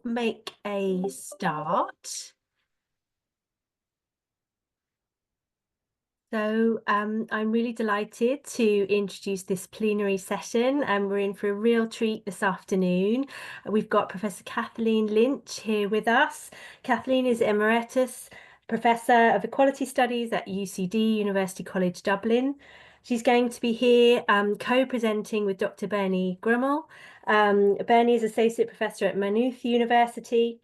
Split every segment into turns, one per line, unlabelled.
Make a start. So I'm really delighted to introduce this plenary session, and we're in for a real treat this afternoon. We've got Professor Kathleen Lynch here with us. Kathleen is Emeritus Professor of Equality Studies at UCD, University College Dublin. She's going to be here co-presenting with Dr. Bernie Grummel. Bernie is Associate Professor at Maynooth University.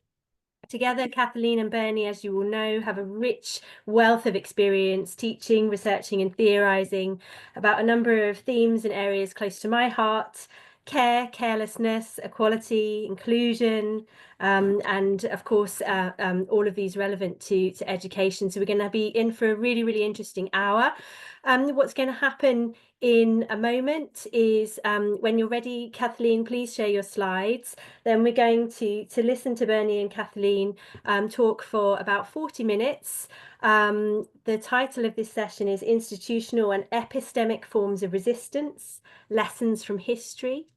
Together, Kathleen and Bernie, as you all know, have a rich wealth of experience teaching, researching and theorising about a number of themes and areas close to my heart: care, carelessness, equality, inclusion, and of course, all of these relevant to education. So we're going to be in for a really, really interesting hour. What's going to happen in a moment is when you're ready, Kathleen, please share your slides. Then we're going to listen to Bernie and Kathleen talk for about 40 minutes. The title of this session is Institutional and Epistemic Forms of Resistance, Lessons from History.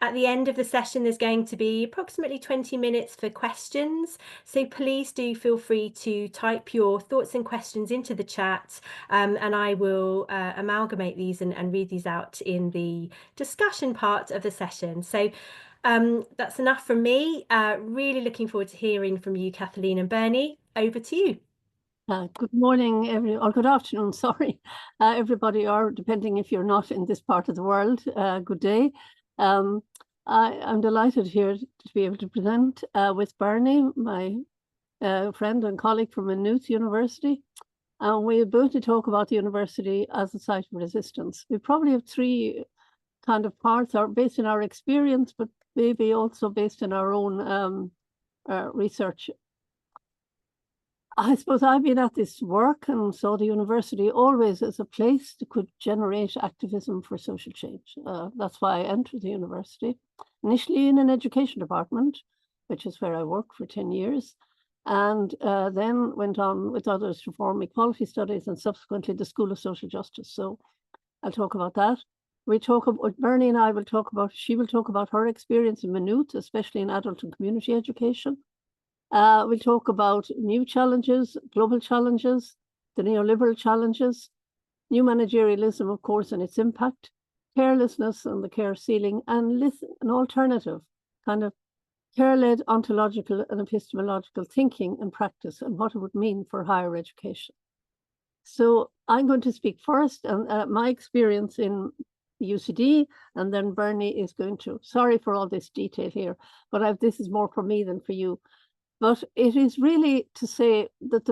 At the end of the session, there's going to be approximately 20 minutes for questions. So please do feel free to type your thoughts and questions into the chat, and I will amalgamate these and read these out in the discussion part of the session. So that's enough from me. Really looking forward to hearing from you, Kathleen and Bernie. Over to you.
Good morning, or good afternoon, sorry, everybody, or depending if you're not in this part of the world, good day. I'm delighted here to be able to present with Bernie, my friend and colleague from Maynooth University. And we're going to talk about the university as a site of resistance. We probably have three kind of parts, are based in our experience, but maybe also based in our own research. I suppose I've been at this work and saw the university always as a place that could generate activism for social change. That's why I entered the university, initially in an education department, which is where I worked for 10 years, and then went on with others to form equality studies and subsequently the School of Social Justice. So I'll talk about that. We talk about, Bernie and I will talk about, she will talk about her experience in Maynooth, especially in adult and community education. We'll talk about new challenges, global challenges, the neoliberal challenges, new managerialism, of course, and its impact, carelessness and the care ceiling, and an alternative kind of care-led ontological and epistemological thinking and practice, and what it would mean for higher education. So I'm going to speak first, and my experience in UCD, and then Bernie is going to, sorry for all this detail here, but this is more for me than for you. But it is really to say that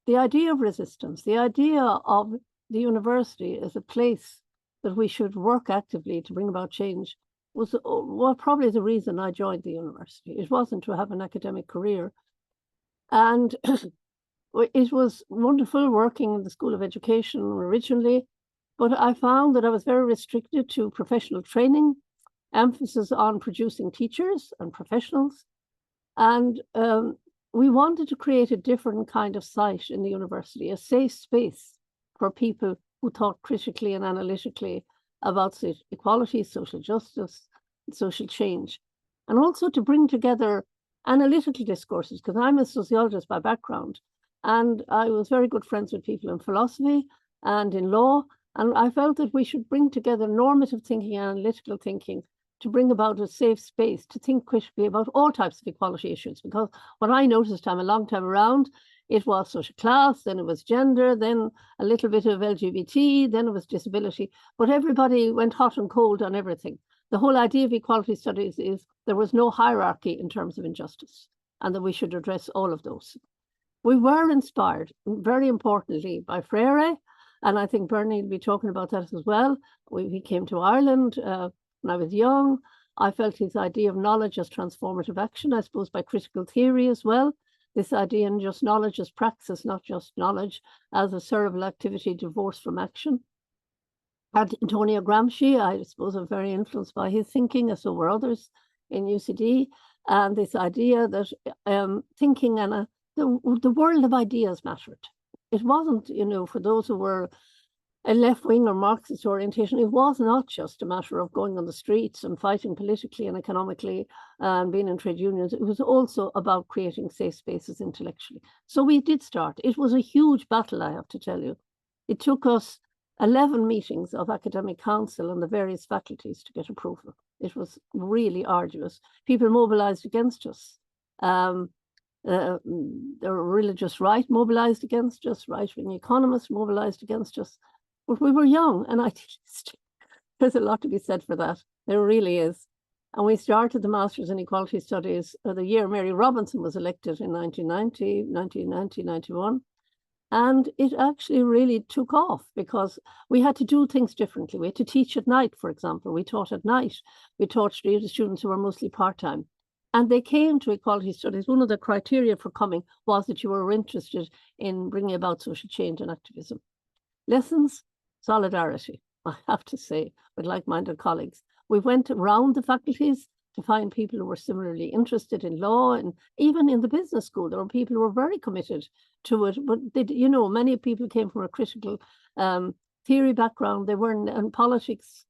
the idea of resistance, the idea of the university as a place that we should work actively to bring about change was probably the reason I joined the university. It wasn't to have an academic career. And it was wonderful working in the School of Education originally, but I found that I was very restricted to professional training, emphasis on producing teachers and professionals. And we wanted to create a different kind of site in the university, a safe space for people who thought critically and analytically about equality, social justice, social change, and also to bring together analytical discourses, because I'm a sociologist by background, and I was very good friends with people in philosophy and in law, and I felt that we should bring together normative thinking and analytical thinking to bring about a safe space to think critically about all types of equality issues. Because what I noticed, I'm a long time around, it was social class, then it was gender, then a little bit of LGBT, then it was disability, but everybody went hot and cold on everything. The whole idea of equality studies is there was no hierarchy in terms of injustice, and that we should address all of those. We were inspired, very importantly, by Freire, and I think Bernie will be talking about that as well. He came to Ireland when I was young. I felt his idea of knowledge as transformative action, I suppose by critical theory as well. This idea in just knowledge as praxis, not just knowledge as a cerebral activity divorced from action. And Antonio Gramsci, I suppose I'm very influenced by his thinking, as so were others in UCD. And this idea that thinking and the world of ideas mattered. It wasn't, for those who were a left-wing or Marxist orientation. It was not just a matter of going on the streets and fighting politically and economically and being in trade unions. It was also about creating safe spaces intellectually. So we did start. It was a huge battle, I have to tell you. It took us 11 meetings of academic council and the various faculties to get approval. It was really arduous. People mobilized against us. The religious right mobilized against us, right-wing economists mobilized against us. But we were young and idealistic. There's a lot to be said for that. There really is. And we started the Masters in Equality Studies the year Mary Robinson was elected in 1990, 91. And it actually really took off because we had to do things differently. We had to teach at night, for example. We taught at night. We taught students who were mostly part-time. And they came to Equality Studies. One of the criteria for coming was that you were interested in bringing about social change and activism. Lessons, solidarity, I have to say, with like-minded colleagues. We went around the faculties to find people who were similarly interested in law, and even in the business school, there were people who were very committed to it. But many people came from a critical theory background. They weren't in politics,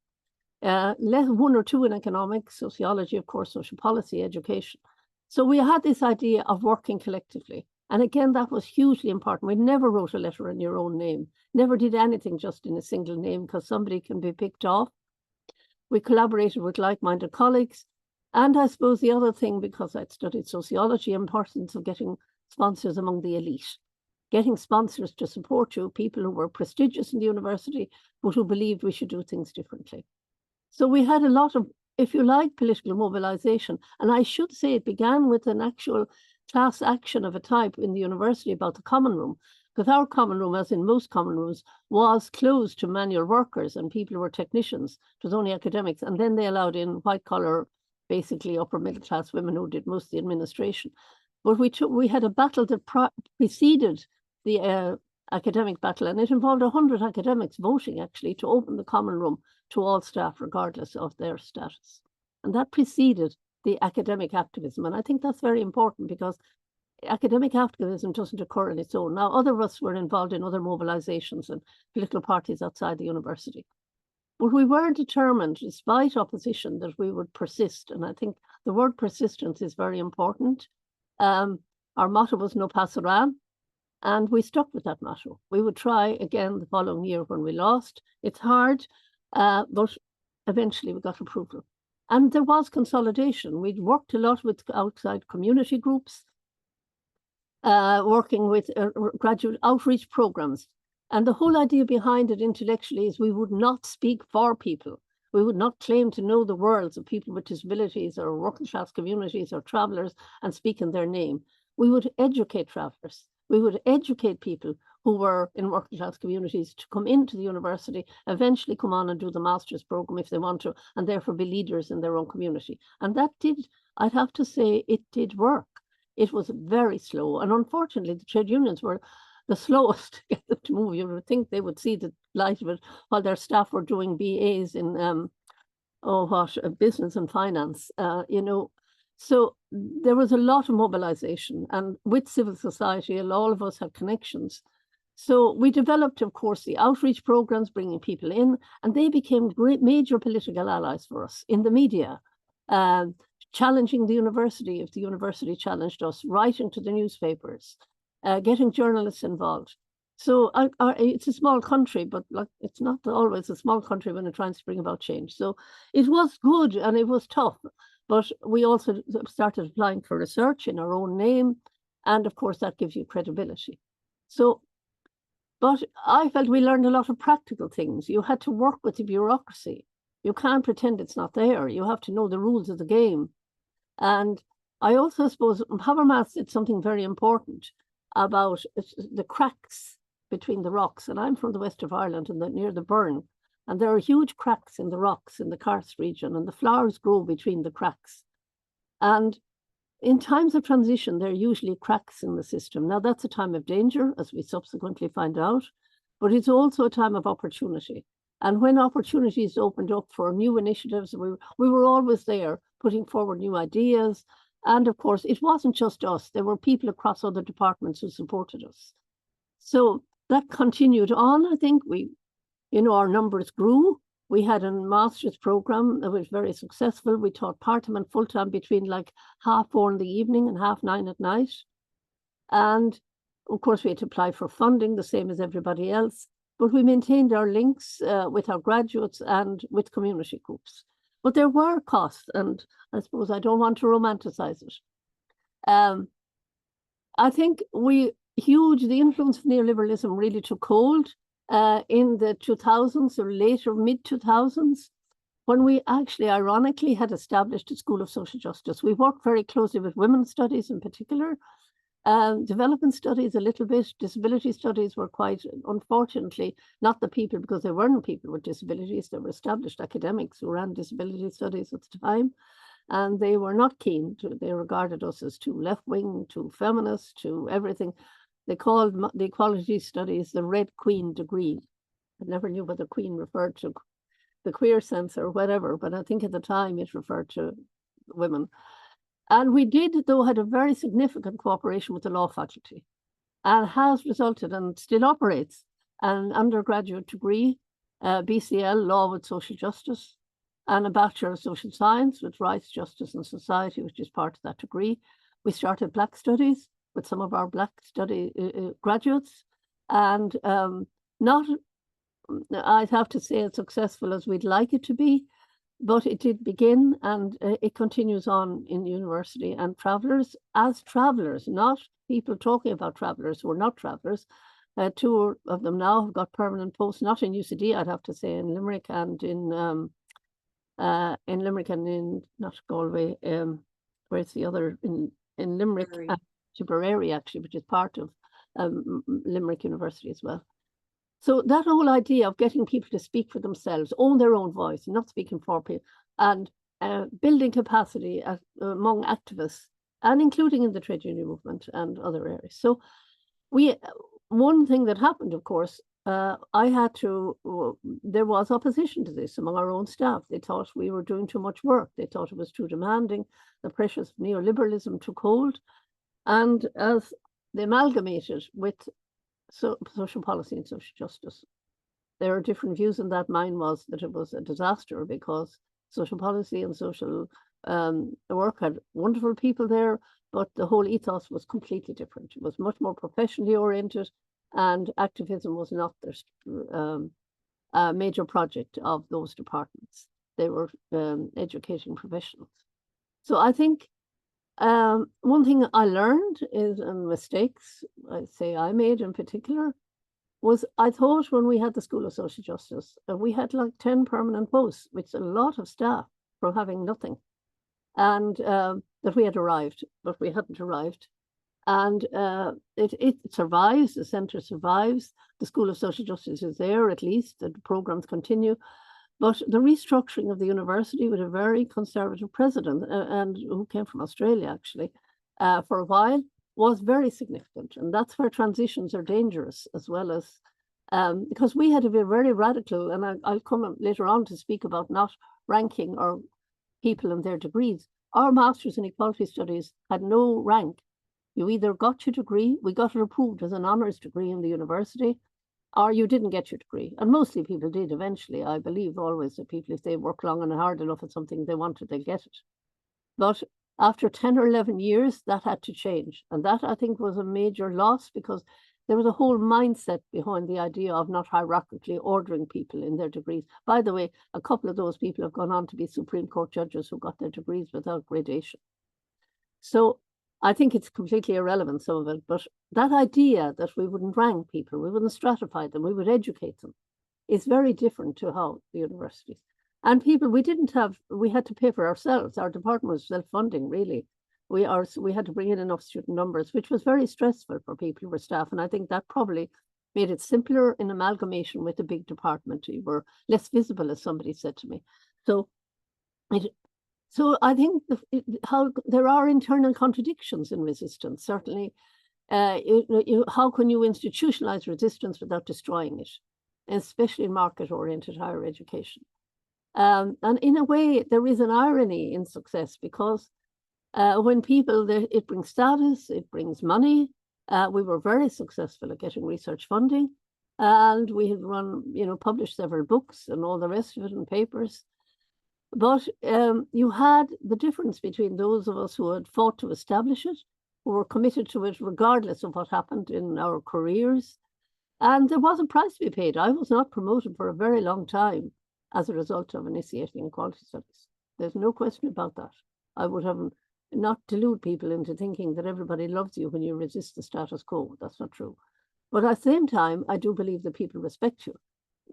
one or two in economics, sociology, of course, social policy, education. So we had this idea of working collectively. And again, that was hugely important. We never wrote a letter in your own name, never did anything just in a single name because somebody can be picked off. We collaborated with like-minded colleagues. And I suppose the other thing, because I'd studied sociology, importance of getting sponsors among the elite, getting sponsors to support you, people who were prestigious in the university, but who believed we should do things differently. So we had a lot of, if you like, political mobilization. And I should say it began with an actual class action of a type in the university about the common room, because our common room, as in most common rooms, was closed to manual workers and people who were technicians. It was only academics. And then they allowed in white collar, basically upper middle class women who did most of the administration. But we had a battle that preceded the academic battle, and it involved 100 academics voting actually to open the common room to all staff, regardless of their status. And that preceded the academic activism. And I think that's very important because academic activism doesn't occur on its own. Now, other of us were involved in other mobilizations and political parties outside the university. But we were determined, despite opposition, that we would persist. And I think the word persistence is very important. Our motto was no pasaran, and we stuck with that motto. We would try again the following year when we lost. It's hard, but eventually we got approval. And there was consolidation. We'd worked a lot with outside community groups, working with graduate outreach programs. And the whole idea behind it intellectually is we would not speak for people. We would not claim to know the worlds of people with disabilities or working class communities or travelers and speak in their name. We would educate travelers. We would educate people who were in working class communities to come into the university, eventually come on and do the master's program if they want to, and therefore be leaders in their own community. And that did, I'd have to say, it did work. It was very slow. And unfortunately, the trade unions were the slowest to get them to move. You would think they would see the light of it while their staff were doing BAs in business and finance, So there was a lot of mobilization, and with civil society, all of us had connections. So we developed, of course, the outreach programs, bringing people in, and they became great major political allies for us in the media, challenging the university if the university challenged us, writing to the newspapers, getting journalists involved. So it's a small country, but it's not always a small country when it tries to bring about change. So it was good and it was tough, but we also started applying for research in our own name. And of course, that gives you credibility. So, but I felt we learned a lot of practical things. You had to work with the bureaucracy. You can't pretend it's not there. You have to know the rules of the game. And I also suppose Habermas did something very important about the cracks between the rocks. And I'm from the west of Ireland and near the Burn. And there are huge cracks in the rocks in the karst region, and the flowers grow between the cracks. And in times of transition, there are usually cracks in the system. Now, that's a time of danger, as we subsequently find out, but it's also a time of opportunity. And when opportunities opened up for new initiatives, we were always there putting forward new ideas. And of course, it wasn't just us. There were people across other departments who supported us. So that continued on. I think we our numbers grew. We had a master's program that was very successful. We taught part-time and full-time between like 4:30 in the evening and 9:30 at night. And of course, we had to apply for funding, the same as everybody else. But we maintained our links with our graduates and with community groups. But there were costs, and I suppose I don't want to romanticize it. I think the influence of neoliberalism really took hold in the 2000s or later, mid-2000s, when we actually, ironically, had established a School of Social Justice. We worked very closely with women's studies in particular, development studies a little bit, disability studies were quite, unfortunately, not the people, because there weren't people with disabilities, there were established academics who ran disability studies at the time, and they were not keen they regarded us as too left-wing, too feminist, too everything. They called the equality studies the Red Queen degree. I never knew whether Queen referred to the queer sense or whatever, but I think at the time it referred to women. And we did, though, had a very significant cooperation with the law faculty, and has resulted and still operates an undergraduate degree, BCL, Law with Social Justice, and a Bachelor of Social Science with Rights, Justice and Society, which is part of that degree. We started Black Studies with some of our Black study graduates, and not, I'd have to say, as successful as we'd like it to be, but it did begin, and it continues on in the university. And travellers, as travellers, not people talking about travellers who are not travellers. Two of them now have got permanent posts, not in UCD, I'd have to say, in Limerick and in Limerick and in, not Galway, where's the other, in Limerick, Tipperary actually, which is part of Limerick University as well. So that whole idea of getting people to speak for themselves, own their own voice, not speaking for people, and building capacity among activists, and including in the trade union movement and other areas. So one thing that happened, of course, there was opposition to this among our own staff. They thought we were doing too much work. They thought it was too demanding. The pressures of neoliberalism took hold. And as they amalgamated with social policy and social justice, there are different views, and that mine was that it was a disaster, because social policy and social work had wonderful people there, but the whole ethos was completely different. It was much more professionally oriented, and activism was not the major project of those departments. They were educating professionals. So I think one thing I learned is, and mistakes I'd say I made in particular, was I thought when we had the School of Social Justice, we had like 10 permanent posts, which is a lot of staff from having nothing, and that we had arrived, but we hadn't arrived. And it survives, the centre survives, the School of Social Justice is there at least, the programs continue. But the restructuring of the university with a very conservative president, and who came from Australia actually, for a while, was very significant. And that's where transitions are dangerous, as well as, because we had to be very radical, and I'll come later on to speak about not ranking or people and their degrees. Our Masters in Equality Studies had no rank. You either got your degree, we got it approved as an honours degree in the university, or you didn't get your degree. And mostly people did eventually. I believe always that people, if they work long and hard enough at something they wanted, they'll get it. But after 10 or 11 years, that had to change. And that, I think, was a major loss, because there was a whole mindset behind the idea of not hierarchically ordering people in their degrees. By the way, a couple of those people have gone on to be Supreme Court judges who got their degrees without gradation. So I think it's completely irrelevant, some of it, but that idea that we wouldn't rank people, we wouldn't stratify them, we would educate them, is very different to how the universities. And people, we had to pay for ourselves. Our department was self-funding, really. We had to bring in enough student numbers, which was very stressful for people who were staff. And I think that probably made it simpler in amalgamation with the big department. You were less visible, as somebody said to me. So I think how there are internal contradictions in resistance. Certainly, how can you institutionalize resistance without destroying it, especially in market-oriented higher education? And in a way, there is an irony in success, because when people, it brings status, it brings money. We were very successful at getting research funding, And we had published several books and all the rest of it in papers. But you had the difference between those of us who had fought to establish it, who were committed to it regardless of what happened in our careers. And there was a price to be paid. I was not promoted for a very long time as a result of initiating equality studies. There's no question about that. I would have not delude people into thinking that everybody loves you when you resist the status quo. That's not true. But at the same time, I do believe that people respect you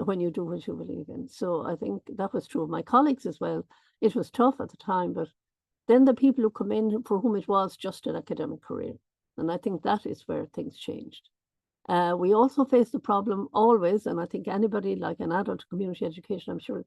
when you do what you believe in. So I think that was true of my colleagues as well. It was tough at the time, but then the people who come in for whom it was just an academic career. And I think that is where things changed. We also face the problem always, and I think anybody like an adult community education, I'm sure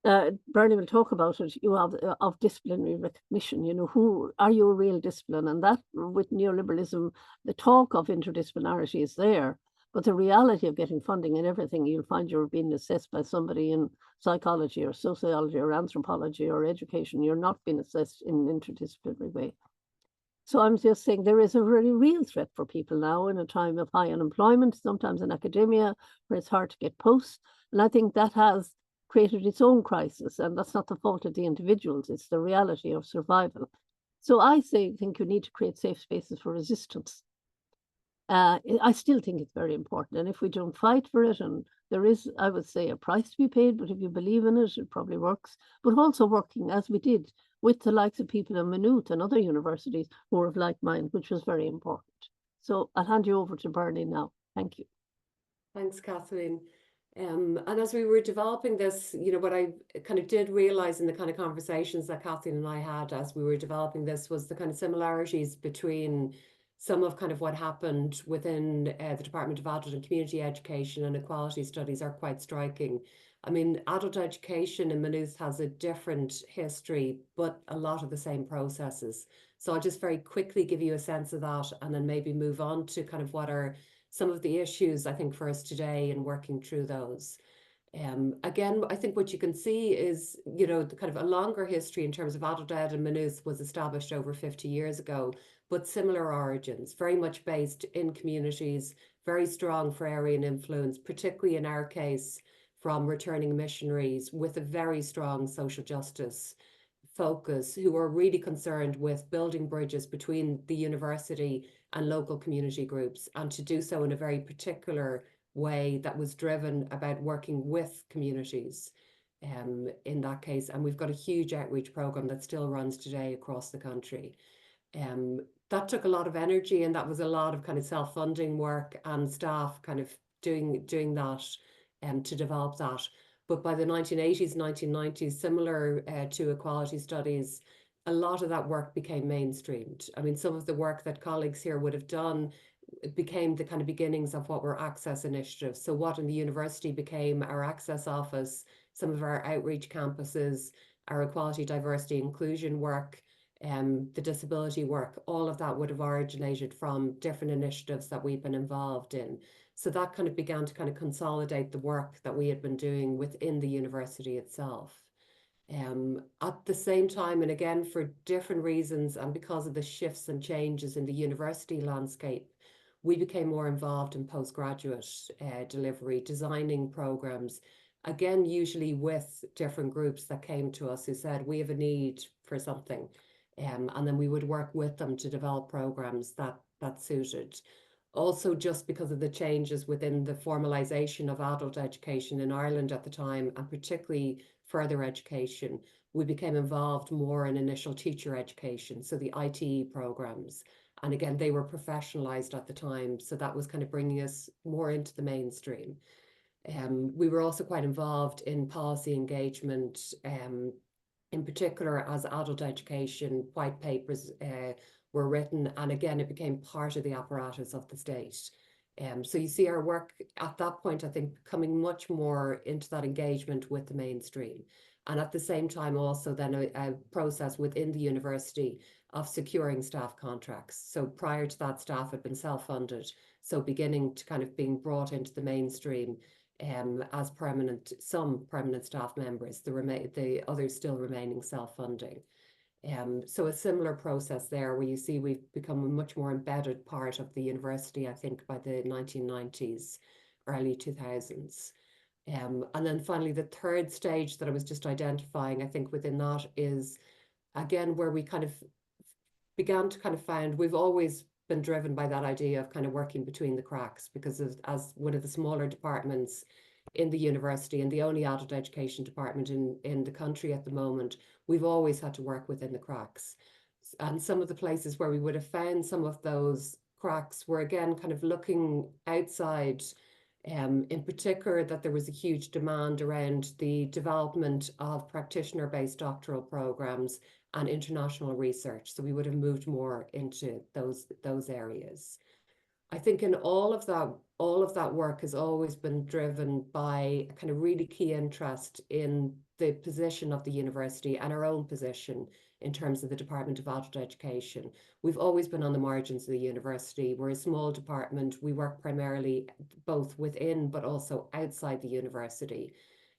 Bernie will talk about it, you have of disciplinary recognition, who are you a real discipline? And that with neoliberalism, the talk of interdisciplinarity is there, but the reality of getting funding and everything, you'll find you're being assessed by somebody in psychology or sociology or anthropology or education. You're not being assessed in an interdisciplinary way. So I'm just saying there is a really real threat for people now in a time of high unemployment, sometimes in academia, where it's hard to get posts. And I think that has created its own crisis, and that's not the fault of the individuals, it's the reality of survival. So I think you need to create safe spaces for resistance. I still think it's very important, and if we don't fight for it, and there is, I would say, a price to be paid, but if you believe in it, it probably works. But also working, as we did, with the likes of people in Maynooth and other universities who are of like mind, which was very important. So I'll hand you over to Bernie now. Thank you.
Thanks, Kathleen. And as we were developing this, what I kind of did realize in the kind of conversations that Kathleen and I had as we were developing this was the kind of similarities between some of kind of what happened within the Department of Adult and Community Education and Equality Studies are quite striking. I mean, adult education in Maynooth has a different history, but a lot of the same processes. So I'll just very quickly give you a sense of that and then maybe move on to kind of what are some of the issues, I think, for us today and working through those. Again, I think what you can see is, the kind of a longer history in terms of adult ed in Maynooth was established over 50 years ago, but similar origins, very much based in communities, very strong Freirean influence, particularly in our case, from returning missionaries with a very strong social justice focus, who are really concerned with building bridges between the university and local community groups, and to do so in a very particular way that was driven about working with communities in that case. And we've got a huge outreach program that still runs today across the country. That took a lot of energy, and that was a lot of kind of self-funding work and staff kind of doing that to develop that. But by the 1980s, 1990s, similar to equality studies, a lot of that work became mainstreamed. I mean, some of the work that colleagues here would have done became the kind of beginnings of what were access initiatives. So what in the university became our access office, some of our outreach campuses, our equality, diversity, inclusion work, the disability work, all of that would have originated from different initiatives that we've been involved in. So that kind of began to kind of consolidate the work that we had been doing within the university itself. At the same time, and again, for different reasons, and because of the shifts and changes in the university landscape, we became more involved in postgraduate delivery, designing programs, again, usually with different groups that came to us who said, we have a need for something. And then we would work with them to develop programs that suited. Also, just because of the changes within the formalization of adult education in Ireland at the time, and particularly further education, we became involved more in initial teacher education, so the ITE programs. And again, they were professionalized at the time, so that was kind of bringing us more into the mainstream. We were also quite involved in policy engagement, in particular as adult education white papers were written, and again, it became part of the apparatus of the state. So you see our work at that point, I think, coming much more into that engagement with the mainstream. And at the same time, also then a process within the university of securing staff contracts. So prior to that, staff had been self-funded. So beginning to kind of being brought into the mainstream as some permanent staff members, the others still remaining self-funding. So a similar process there, where you see we've become a much more embedded part of the university, I think, by the 1990s. early 2000s. And then finally, the third stage that I was just identifying, I think within that is, again, where we kind of began to kind of find we've always been driven by that idea of kind of working between the cracks, because as one of the smaller departments in the university and the only adult education department in the country at the moment, we've always had to work within the cracks. And some of the places where we would have found some of those cracks were, again, kind of looking outside, in particular that there was a huge demand around the development of practitioner-based doctoral programs and international research. So we would have moved more into those areas. I think in all of that work has always been driven by a kind of really key interest in the position of the university and our own position in terms of the Department of Adult Education. We've always been on the margins of the university. We're a small department. We work primarily both within but also outside the university.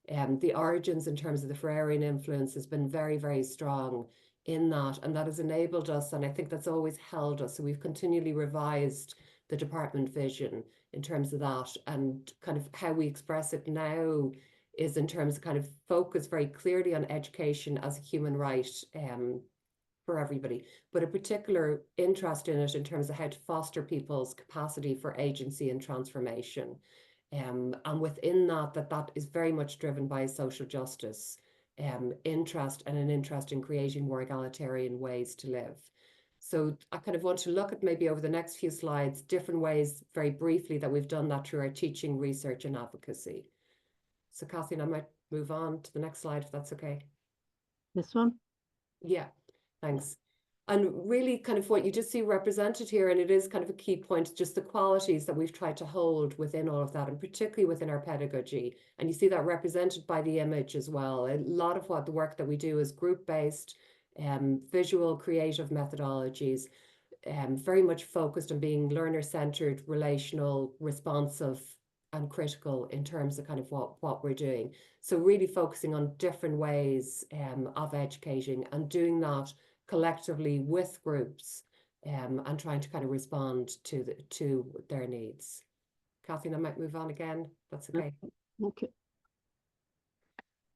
The origins in terms of the Freirean influence has been very, very strong in that, and that has enabled us, and I think that's always held us. So we've continually revised the department vision in terms of that, and kind of how we express it now is in terms of kind of focus very clearly on education as a human right for everybody, but a particular interest in it in terms of how to foster people's capacity for agency and transformation. And within that is very much driven by social justice interest, and an interest in creating more egalitarian ways to live. So I kind of want to look at, maybe over the next few slides, different ways very briefly that we've done that through our teaching, research and advocacy. So Kathleen, I might move on to the next slide if that's okay.
This one?
Yeah, thanks. And really kind of what you just see represented here, and it is kind of a key point, just the qualities that we've tried to hold within all of that, and particularly within our pedagogy. And you see that represented by the image as well. A lot of what the work that we do is group-based, visual, creative methodologies, very much focused on being learner-centered, relational, responsive, and critical in terms of kind of what we're doing. So really focusing on different ways of educating, and doing that collectively with groups, and trying to kind of respond to their needs. Kathleen, I might move on again. That's okay.
Okay.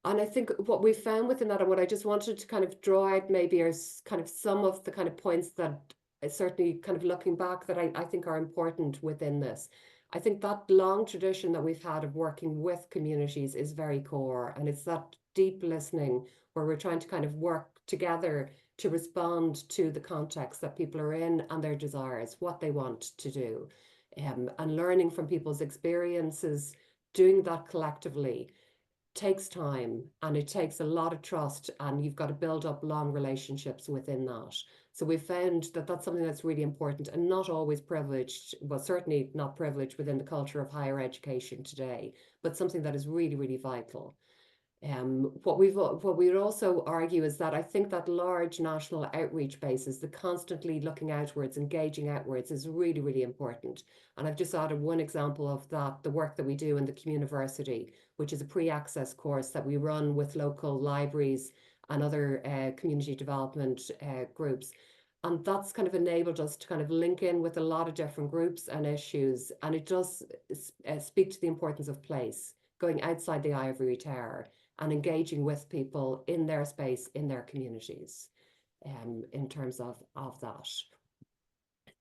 And I think what we found within that, and what I just wanted to kind of draw out maybe, are kind of some of the kind of points that certainly kind of looking back that I think are important within this. I think that long tradition that we've had of working with communities is very core, and it's that deep listening where we're trying to kind of work together to respond to the context that people are in and their desires, what they want to do, and learning from people's experiences. Doing that collectively takes time, and it takes a lot of trust, and you've got to build up long relationships within that. So we've found that that's something that's really important, and not always privileged, well, certainly not privileged within the culture of higher education today, but something that is really, really vital. What we would also argue is that I think that large national outreach bases, the constantly looking outwards, engaging outwards, is really, really important. And I've just added one example of that, the work that we do in the Communiversity, which is a pre-access course that we run with local libraries and other community development groups. And that's kind of enabled us to kind of link in with a lot of different groups and issues. And it does speak to the importance of place, going outside the ivory tower and engaging with people in their space, in their communities, in terms of that.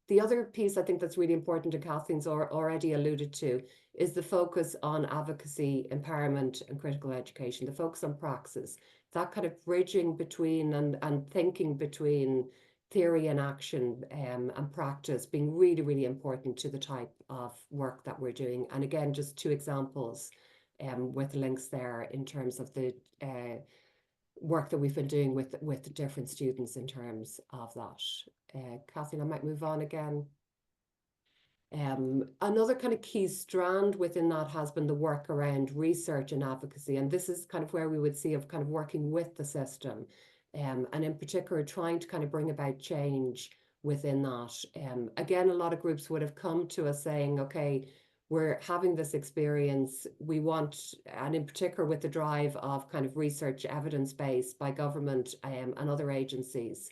The other piece I think that's really important, and Kathleen's already alluded to, is the focus on advocacy, empowerment and critical education, the focus on praxis, that kind of bridging between and thinking between theory and action, and practice being really, really important to the type of work that we're doing. And again, just two examples with links there in terms of the work that we've been doing with different students in terms of that. Kathleen, I might move on again. Another kind of key strand within that has been the work around research and advocacy, and this is kind of where we would see of kind of working with the system, and in particular trying to kind of bring about change within that. Again, a lot of groups would have come to us saying, okay, we're having this experience, we want, and in particular with the drive of kind of research evidence-based by government and other agencies,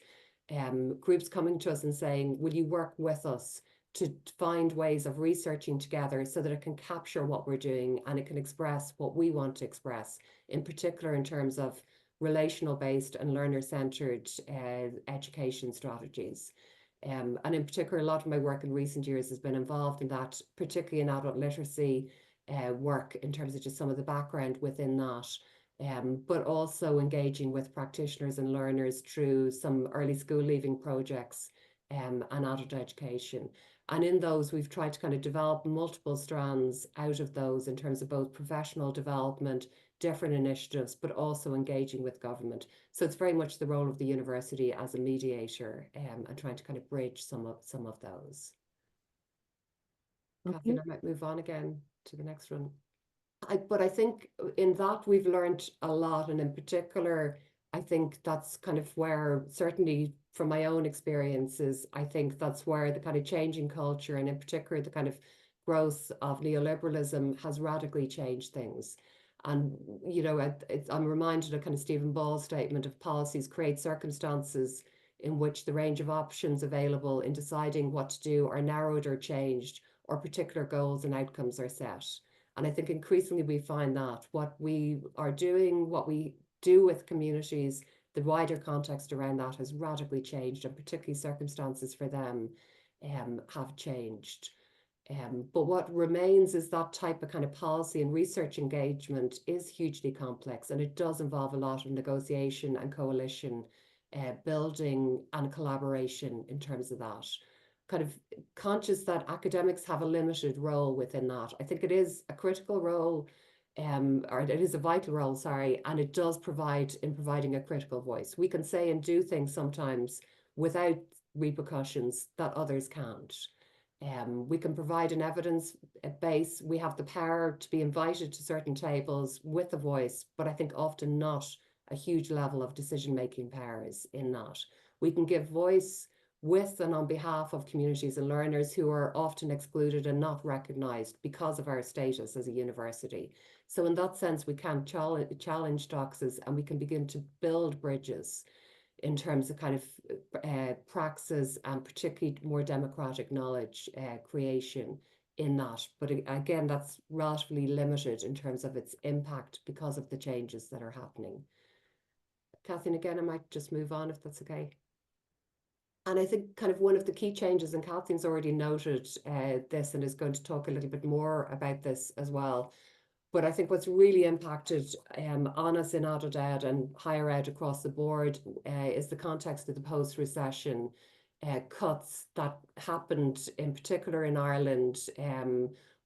groups coming to us and saying, will you work with us to find ways of researching together so that it can capture what we're doing and it can express what we want to express, in particular in terms of relational based and learner centered education strategies. And in particular, a lot of my work in recent years has been involved in that, particularly in adult literacy work, in terms of just some of the background within that. But also engaging with practitioners and learners through some early school leaving projects and adult education. And in those, we've tried to kind of develop multiple strands out of those in terms of both professional development, different initiatives, but also engaging with government. So it's very much the role of the university as a mediator and trying to kind of bridge some of those.
Okay.
Kathleen, I might move on again to the next one. But I think in that we've learned a lot, and in particular, I think that's kind of where, certainly from my own experiences, I think that's where the kind of changing culture, and in particular the kind of growth of neoliberalism, has radically changed things. And, you know, I'm reminded of kind of Stephen Ball's statement of policies create circumstances in which the range of options available in deciding what to do are narrowed or changed, or particular goals and outcomes are set. And I think increasingly we find that what we are doing, what we do with communities, the wider context around that has radically changed, and particularly circumstances for them have changed. But what remains is that type of kind of policy and research engagement is hugely complex, and it does involve a lot of negotiation and coalition building and collaboration in terms of that. Kind of conscious that academics have a limited role within that. I think it is a critical role, or it is a vital role, sorry, and it does provide in providing a critical voice. We can say and do things sometimes without repercussions that others can't. We can provide an evidence base. We have the power to be invited to certain tables with a voice, but I think often not a huge level of decision-making powers in that. We can give voice with and on behalf of communities and learners who are often excluded and not recognised because of our status as a university. So in that sense, we can challenge doxes, and we can begin to build bridges in terms of kind of praxis and particularly more democratic knowledge creation in that. But again, that's relatively limited in terms of its impact because of the changes that are happening. Kathleen, again, I might just move on if that's okay. And I think kind of one of the key changes, and Kathleen's already noted this and is going to talk a little bit more about this as well, but I think what's really impacted on us in adult ed and higher ed across the board is the context of the post-recession cuts that happened, in particular in Ireland,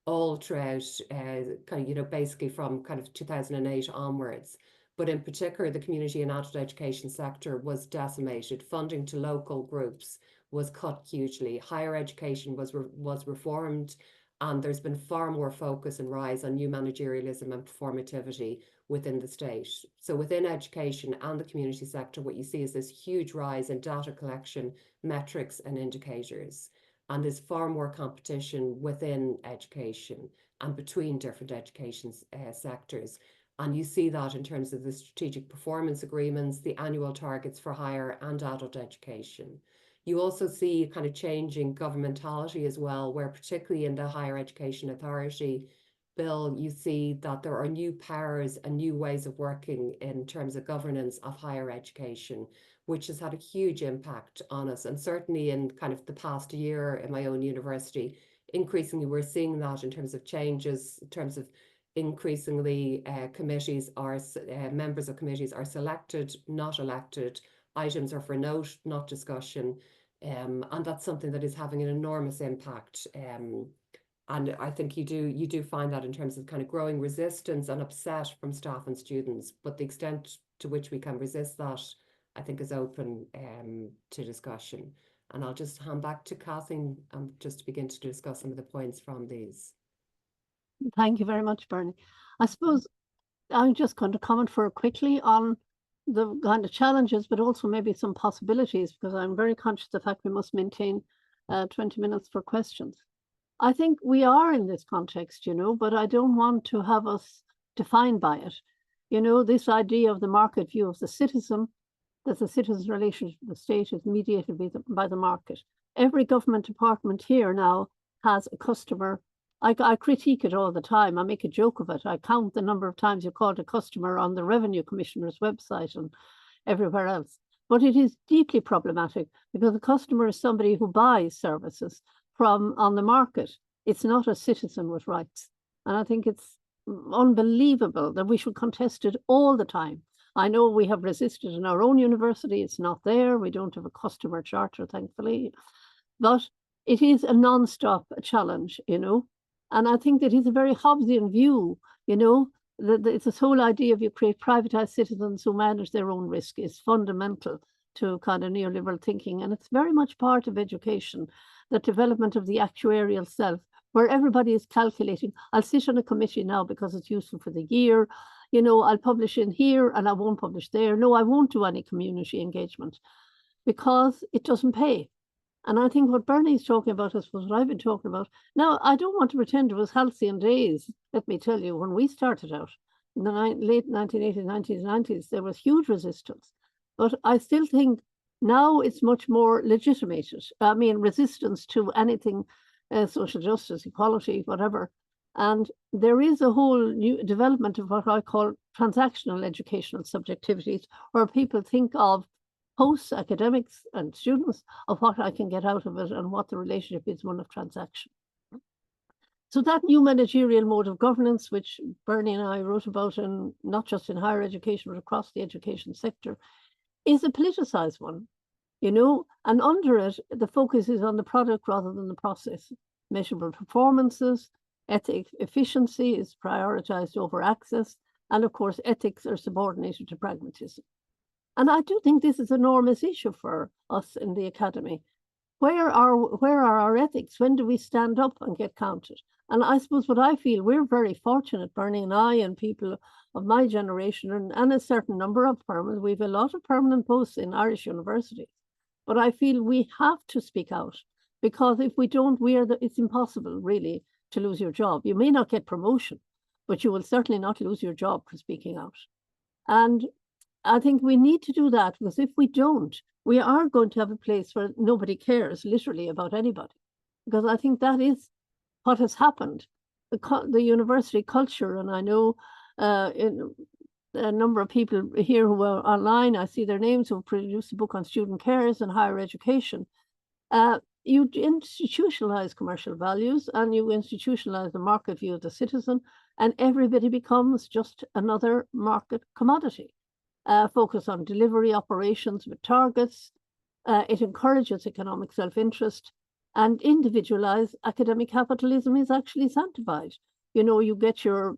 all throughout kind of, you know, basically from kind of 2008 onwards. But in particular, the community and adult education sector was decimated. Funding to local groups was cut hugely. Higher education was reformed, and there's been far more focus and rise on new managerialism and performativity within the state. So within education and the community sector, what you see is this huge rise in data collection, metrics and indicators. And there's far more competition within education and between different education sectors. And you see that in terms of the strategic performance agreements, the annual targets for higher and adult education. You also see kind of changing governmentality as well, where particularly in the Higher Education Authority bill, you see that there are new powers and new ways of working in terms of governance of higher education, which has had a huge impact on us. And certainly in kind of the past year in my own university, increasingly we're seeing that in terms of changes, in terms of increasingly committees are, members of committees are selected, not elected. Items are for note, not discussion. And that's something that is having an enormous impact. And I think you do find that in terms of kind of growing resistance and upset from staff and students. But the extent to which we can resist that, I think, is open to discussion. And I'll just hand back to Kathleen just to begin to discuss some of the points from these.
Thank you very much, Bernie. I suppose I'm just going to comment quickly on the kind of challenges, but also maybe some possibilities, because I'm very conscious of the fact we must maintain 20 minutes for questions. I think we are in this context, you know, but I don't want to have us defined by it. You know, this idea of the market view of the citizen, that the citizen's relationship with the state is mediated by the market. every government department here now has a customer. I critique it all the time. I make a joke of it. I count the number of times you called a customer on the Revenue Commissioner's website and everywhere else. But it is deeply problematic because the customer is somebody who buys services from on the market. It's not a citizen with rights. And I think it's unbelievable that we should contest it all the time. I know we have resisted in our own university. It's not there. We don't have a customer charter, thankfully. But it is a non-stop challenge, you know. And I think that it's a very Hobbesian view, you know, that it's this whole idea of you create privatized citizens who manage their own risk is fundamental to kind of neoliberal thinking. And it's very much part of education, the development of the actuarial self, where everybody is calculating, I'll sit on a committee now because it's useful for the year, you know, I'll publish in here and I won't publish there. No, I won't do any community engagement because it doesn't pay. And I think what Bernie's talking about is what I've been talking about. Now, I don't want to pretend it was halcyon days. Let me tell you, when we started out in the late 1980s, 1990s, there was huge resistance. But I still think now it's much more legitimated. I mean, resistance to anything, social justice, equality, whatever. And there is a whole new development of what I call transactional educational subjectivities, where people think of hosts, academics and students of what I can get out of it and what the relationship is one of transaction. So that new managerial mode of governance, which Bernie and I wrote about, and not just in higher education, but across the education sector, is a politicized one, you know, and under it, the focus is on the product rather than the process. Measurable performances, ethic efficiency is prioritized over access, and of course, ethics are subordinated to pragmatism. And I do think this is an enormous issue for us in the academy. Where are our ethics? When do we stand up and get counted? And I suppose what I feel, we're very fortunate, Bernie and I and people of my generation and a certain number of permanent, we have a lot of permanent posts in Irish universities. But I feel we have to speak out because if we don't, it's impossible really to lose your job. You may not get promotion, but you will certainly not lose your job for speaking out. And I think we need to do that because if we don't, we are going to have a place where nobody cares literally about anybody. Because I think that is what has happened. The university culture, and I know in a number of people here who are online, I see their names, who produced a book on student cares and higher education. You institutionalize commercial values and you institutionalize the market view of the citizen, and everybody becomes just another market commodity. Focus on delivery operations with targets. It encourages economic self-interest, and individualized academic capitalism is actually sanctified. You know, you get your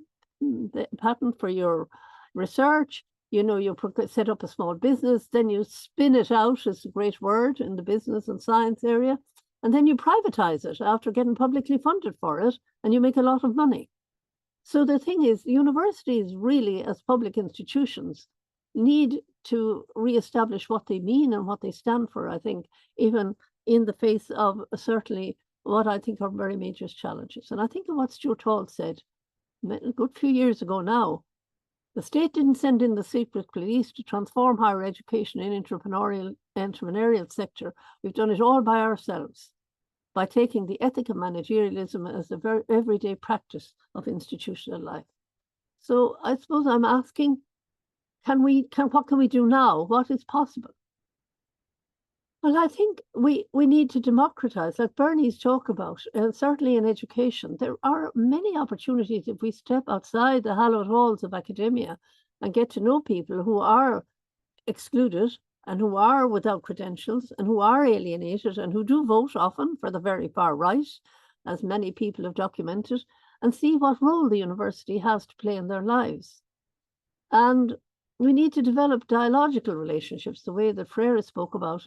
patent for your research, you know, you set up a small business, then you spin it out, is a great word in the business and science area, and then you privatize it after getting publicly funded for it, and you make a lot of money. So the thing is, universities really, as public institutions, need to reestablish what they mean and what they stand for, I think, even in the face of certainly what I think are very major challenges. And I think of what Stuart Hall said a good few years ago now. The state didn't send in the secret police to transform higher education in entrepreneurial sector. We've done it all by ourselves, by taking the ethic of managerialism as a very everyday practice of institutional life. So I suppose I'm asking, what can we do now? What is possible? Well, I think we need to democratize, like Bernie's talk about, certainly in education. There are many opportunities if we step outside the hallowed halls of academia and get to know people who are excluded and who are without credentials and who are alienated and who do vote often for the very far right, as many people have documented, and see what role the university has to play in their lives. And we need to develop dialogical relationships, the way that Freire spoke about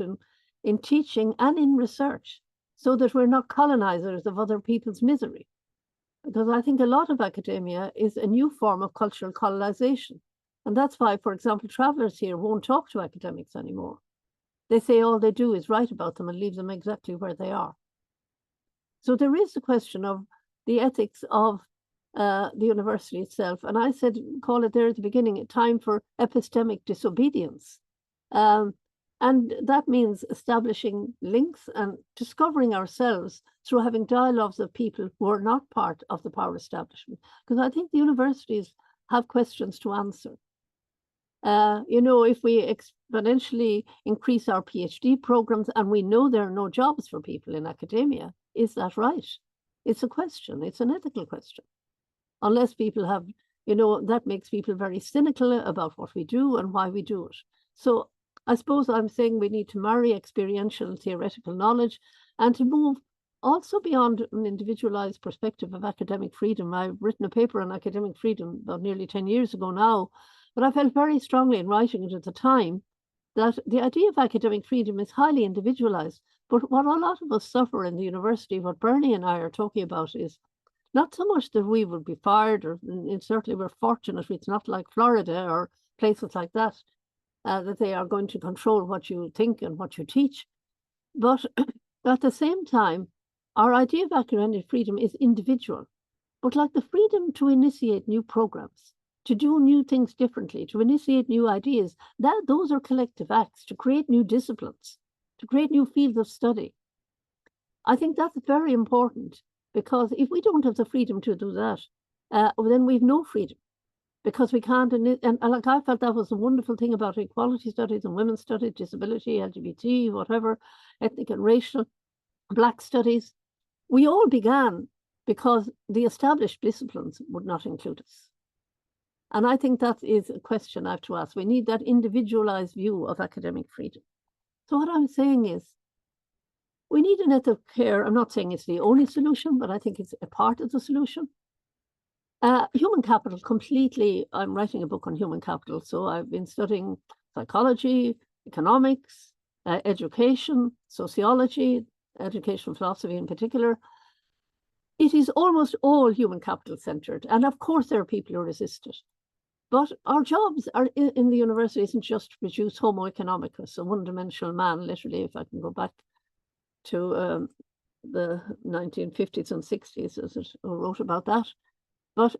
in teaching and in research, so that we're not colonizers of other people's misery. Because I think a lot of academia is a new form of cultural colonization. And that's why, for example, travelers here won't talk to academics anymore. They say all they do is write about them and leave them exactly where they are. So there is the question of the ethics of the university itself. And I call it there at the beginning, a time for epistemic disobedience. And that means establishing links and discovering ourselves through having dialogues of people who are not part of the power establishment. Because I think the universities have questions to answer. If we exponentially increase our PhD programs and we know there are no jobs for people in academia, is that right? It's a question. It's an ethical question. Unless people have, that makes people very cynical about what we do and why we do it. So I suppose I'm saying we need to marry experiential and theoretical knowledge and to move also beyond an individualized perspective of academic freedom. I've written a paper on academic freedom about nearly 10 years ago now, but I felt very strongly in writing it at the time that the idea of academic freedom is highly individualized. But what a lot of us suffer in the university, what Bernie and I are talking about, is not so much that we would be fired, and certainly we're fortunate it's not like Florida or places like that, that they are going to control what you think and what you teach. But at the same time, our idea of academic freedom is individual, but like the freedom to initiate new programs, to do new things differently, to initiate new ideas, those are collective acts, to create new disciplines, to create new fields of study. I think that's very important, because if we don't have the freedom to do that, then we've no freedom, because we can't. And like I felt that was a wonderful thing about equality studies and women's studies, disability, LGBT, whatever, ethnic and racial, Black studies. We all began because the established disciplines would not include us. And I think that is a question I have to ask. We need that individualized view of academic freedom. So what I'm saying is, we need an ethical care. I'm not saying it's the only solution, but I think it's a part of the solution. Human capital, completely. I'm writing a book on human capital. So I've been studying psychology, economics, education, sociology, educational philosophy in particular. It is almost all human capital centered. And of course, there are people who resist it. But our jobs are in the university isn't just to produce Homo economicus, a one-dimensional man, literally, if I can go back to the 1950s and 60s, as it wrote about that. But